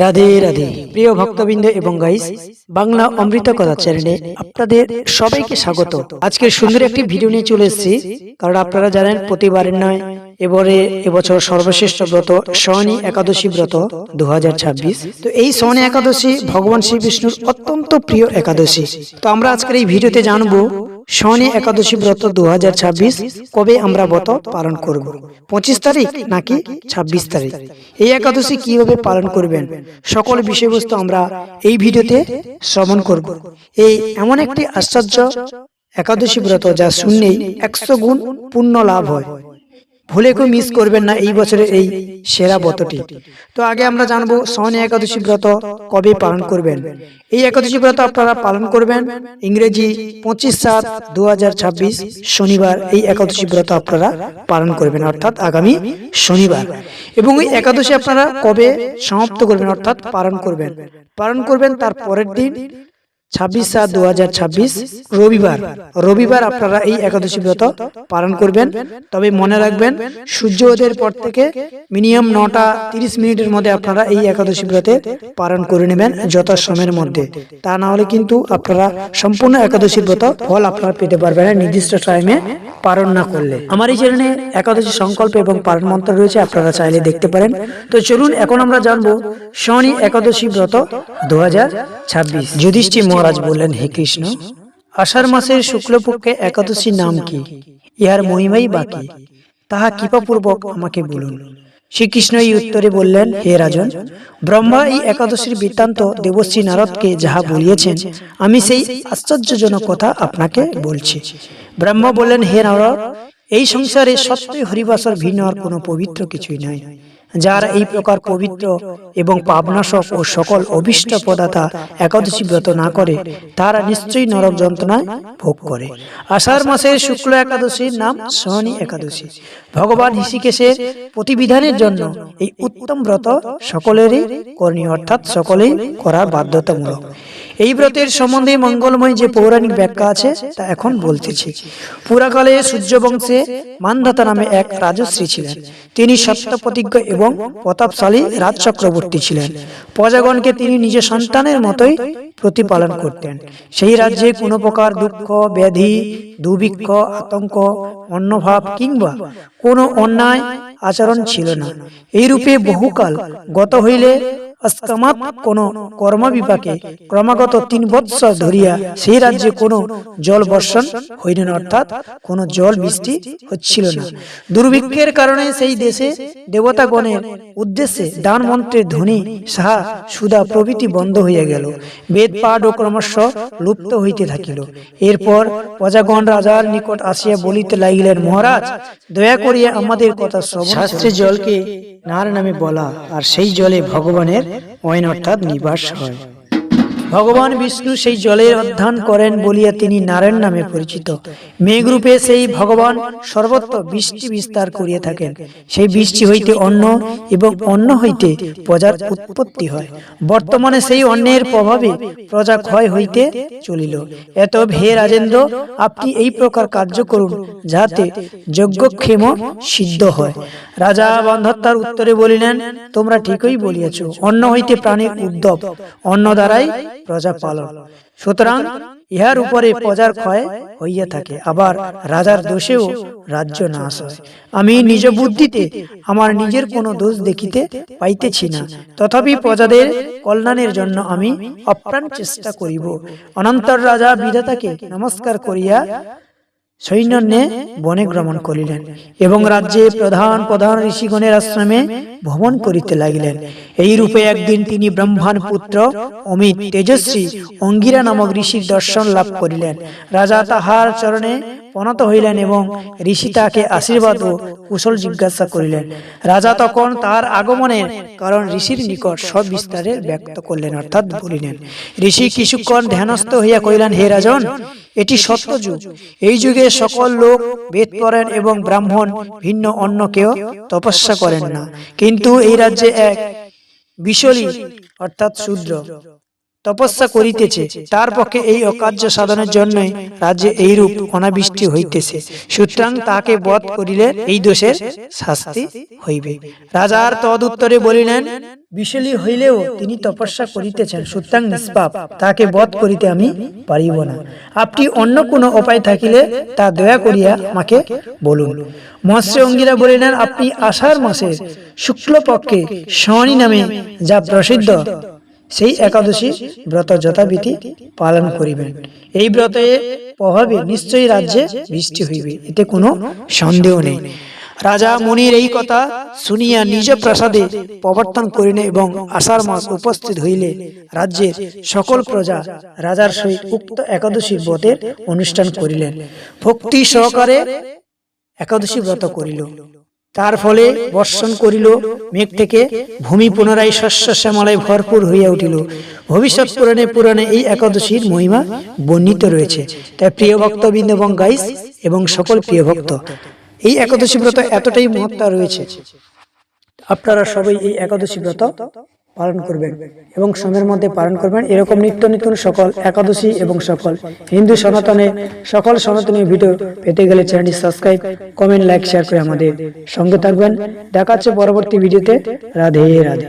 রাধে রাধে প্রিয় ভক্তবৃন্দ এবং গাইস, বাংলা অমৃত কথা চ্যানেলে আপনাদের সবাইকে স্বাগত। আজকের সুন্দর একটি ভিডিও নিয়ে চলে এসেছি, কারণ আপনারা জানেন প্রতিবারের নয় এবছর সর্বশ্রেষ্ঠ ব্রত শয়নী একাদশী ব্রত 2026। তো এই শয়নী একাদশী ভগবান শ্রী বিষ্ণুর অত্যন্ত প্রিয় একাদশী। তো আমরা আজকের এই ভিডিওতে জানবো শয়নী একাদশী ব্রত 2026 কবে আমরা ব্রত পালন করব, 25 তারিখ নাকি 26 তারিখ, এই একাদশী কিভাবে পালন করবেন, সকল বিষয়বস্তু আমরা এই ভিডিওতে শ্রবণ করব। এই এমন একটি আশ্চর্য একাদশী ব্রত যা শুনলেই 100 গুণ পুণ্য লাভ হয়। ভুলে কেউ মিস করবেন না এই বছরের এই সেরা ব্রতটি। তো আগে আমরা জানবো শয়নী একাদশী ব্রত কবে পালন করবেন। এই একাদশী ব্রত আপনারা পালন করবেন ইংরেজি 25/7/2026 শনিবার। এই একাদশী ব্রত আপনারা পালন করবেন, অর্থাৎ আগামী শনিবার। এবং এই একাদশী আপনারা কবে সমাপ্ত করবেন, অর্থাৎ পালন করবেন তার পরের দিন 26/7/2026 রবিবার আপনারা এই একাদশী ব্রত পালন করবেন। তবে মনে রাখবেন, সূর্যোদয়ের পর থেকে মিনিমাম 9:30 মধ্যে আপনারা এই একাদশী ব্রতে পালন করে নেবেন, যথাসময়ের মধ্যে। তা না হলে কিন্তু আপনারা সম্পূর্ণ একাদশী ব্রত ফল আপনারা পেতে পারবেন না নির্দিষ্ট টাইমে পালন না করলে। আমার এই চ্যানেলে একাদশী সংকল্প এবং পালন মন্ত্র রয়েছে, আপনারা চাইলে দেখতে পারেন। তো চলুন এখন আমরা জানবো শয়নী একাদশী ব্রত 2026। যুধিষ্ঠির মহারাজ বললেন, হে কৃষ্ণ, আষাঢ় মাসের শুক্লপক্ষে একাদশী নাম কি? ইহার মহিমাই বাকি, তাহা কৃপাপূর্বক আমাকে বলুন। শ্রীকৃষ্ণ এই উত্তরে বললেন, হে রাজন, ব্রহ্মা এই একাদশীর বৃত্তান্ত দেবশ্রী নারদকে যাহা বলিয়েছেন, আমি সেই আশ্চর্যজনক কথা আপনাকে বলছি। ব্রহ্মা বললেন, হে নারদ, এই সংসারে সত্যই হরিবাসর ভিন্ন আর কোনো পবিত্র কিছুই নয়। যারা এই প্রকার পবিত্র এবং পাবনাশক ও সকল অভীষ্ট পদার্থ একাদশী ব্রত না করে, তারা নিশ্চয়ই নরক যন্ত্রণায় ভোগ করে। আষাঢ় মাসের শুক্ল একাদশীর নাম শয়নী একাদশী। ভগবান ঋষিকেশের প্রতিবিধানের জন্য এই উত্তম ব্রত সকলেরই করণীয়, অর্থাৎ সকলেই করা বাধ্যতামূলক। এই ব্রতের সম্বন্ধে মঙ্গলময় যে পৌরাণিক ব্যাখ্যা আছে তা এখন বলতেছি। পুরাকালে সূর্যবংশে মান্ধাতা নামে এক রাজশ্রী ছিলেন। তিনি সত্যপ্রতিজ্ঞ এবং প্রতাপশালী রাজচক্রবর্তী ছিলেন। প্রজাগণকে তিনি নিজ সন্তানের মতোই প্রতিপালন করতেন। সেই রাজ্যে কোনো প্রকার দুঃখ, ব্যাধি, দুর্ভিক্ষ, আতঙ্ক, অন্নভাব কিংবা কোনো অন্যায় আচরণ ছিল না। এইরূপে বহুকাল গত হইলে অস্কামাত কোন কর্মবিপাকে ক্রমাগত 3 বৎসর ধরিয়া সেই রাজ্যে কোনো জল বর্ষণ হইল না, অর্থাৎ কোনো জল বৃষ্টি হচ্ছিল না। দুর্ভিক্ষের কারণে সেই দেশে দেবতাগণের উদ্দেশ্যে দান মন্ত্রের ধ্বনি, সাহা সুধা প্রভৃতি বন্ধ হইয়া গেল। বেদ পাঠ ও ক্রমশ লুপ্ত হইতে থাকিল। এরপর প্রজাগণ রাজার নিকট আসিয়া বলিতে লাগিলেন, মহারাজ, দয়া করিয়া আমাদের কথা শ্রবণ। শাস্ত্রে জলকে নার নামে বলা, আর সেই জলে ভগবানের অয়ন অর্থাৎ নিবাস হয়। ভগবান বিষ্ণু সেই জলের অধ্যান করেন বলিয়া তিনি নারায়ণ নামে পরিচিত। মেঘরূপে সেই ভগবান সর্বত্র বৃষ্টি বিস্তার করিয়া থাকেন। সেই বৃষ্টি হইতে অন্ন এবং অন্ন হইতে প্রজার উৎপত্তি হয়। বর্তমানে সেই অন্নের প্রভাবে প্রজা ক্ষয় হইতে চলিল। এতএব হে রাজেন্দ্র, আপনি এই প্রকার কার্য করুন যাহাতে যজ্ঞক্ষেম সিদ্ধ হয়। রাজা বন্ধ্যাত্মার উত্তরে বলিলেন, তোমরা ঠিকই বলিয়াছ। অন্ন হইতে প্রাণীর উদ্ভব, অন্ন দ্বারাই প্রজা পালন। সুতরাং ইহার উপরে প্রজার ক্ষয় হইয়া থাকে, আবার রাজার দোষেও রাজ্য নাশ হয়। আমি নিজ বুদ্ধিতে আমার নিজের কোনো দোষ দেখিতে পাইতেছি না, তথাপি প্রজাদের কল্যাণের জন্য আমি অপ্রাণ চেষ্টা করিব। অনন্তর রাজা বিধাতাকে নমস্কার করিয়া সৈন্যে বনে গমন করিলেন এবং রাজ্যে প্রধান প্রধান ঋষিগণের আশ্রমে ভ্রমণ করিতে লাগিলেন। এই রূপে একদিন তিনি ব্রহ্মার পুত্র অমিত তেজস্বী অঙ্গিরা নামক ঋষির দর্শন লাভ করিলেন। রাজা তাহার চরণে প্রণত হইলেন এবং ঋষি তাকে আশীর্বাদ ও কুশল জিজ্ঞাসা করিলেন। রাজা তখন তার আগমনের কারণ ঋষির নিকট সবিস্তারে ব্যক্ত করলেন, অর্থাৎ বলিলেন। ঋষি কিছুক্ষণ ধ্যানস্থ হইয়া কহিলেন, হে রাজন, এটি সত্য যুগ। এই যুগে সকল লোক বেদ করেন এবং ব্রাহ্মণ ভিন্ন অন্য কেউ তপস্যা করেন না। কিন্তু এই রাজ্যে এক বিশলী অর্থাৎ শূদ্র তপস্যা করিতেছে, তার পক্ষে এই অকার্য সাধনের জন্যই রাজ্যে এইরূপ অনাবৃষ্টি হইতেছে। সুতরাং তাকে বধ করিলে এই দোষের শাস্তি হইবে। রাজার তদুত্তরে বলিলেন, বিশালী হইলেও তিনি তপস্যা করিতেছেন, সুতরাং নিষ্পাপ, তাকে বধ করিতে আমি পারিব না। আপনি অন্য কোনো উপায় থাকিলে তা দয়া করিয়া আমাকে বলুন। মৎস্য অঙ্গিরা বলিলেন, আপনি আষাঢ় মাসের শুক্লপক্ষে শনি নামে যা প্রসিদ্ধ সেই একাদশী ব্রত যথাবিধি পালন করিবেন। এই ব্রতের প্রভাবে নিশ্চয়ই রাজ্যে বৃষ্টি হইবে, এতে কোনো সন্দেহ নেই। রাজা মুনির এই কথা শুনিয়া নিজ প্রাসাদে প্রবর্তন করিলেন এবং আষাঢ় মাস উপস্থিত হইলে রাজ্যের সকল প্রজা রাজার সহিত উক্ত একাদশী ব্রতের অনুষ্ঠান করিলেন। ভক্তি সহকারে একাদশী ব্রত করিল। তার ফলে বর্ষণ করিল মেঘ থেকে, ভূমি পুনরায় শস্য শ্যামলায় ভরপুর হইয়া উঠিল। ভবিষ্যৎ পুরাণে পুরাণে এই একাদশীর মহিমা বর্ণিত রয়েছে। তাই প্রিয় ভক্তবৃন্দ এবং গাইস এবং সকল প্রিয় ভক্ত, এই একাদশী ব্রত এতটাই মহত্তা রয়েছে, আপনারা সবাই এই একাদশী ব্রত পালন করবেন এবং সময়ের মধ্যে পালন করবেন। এরকম নিত্য নতুন সকল একাদশী এবং সকল হিন্দু সনাতনে সকল সনাতনী ভিডিও পেতে গেলে চ্যানেলটি সাবস্ক্রাইব, কমেন্ট, লাইক, শেয়ার করে আমাদের সঙ্গে থাকবেন। দেখা হচ্ছে পরবর্তী ভিডিওতে। রাধে রাধে।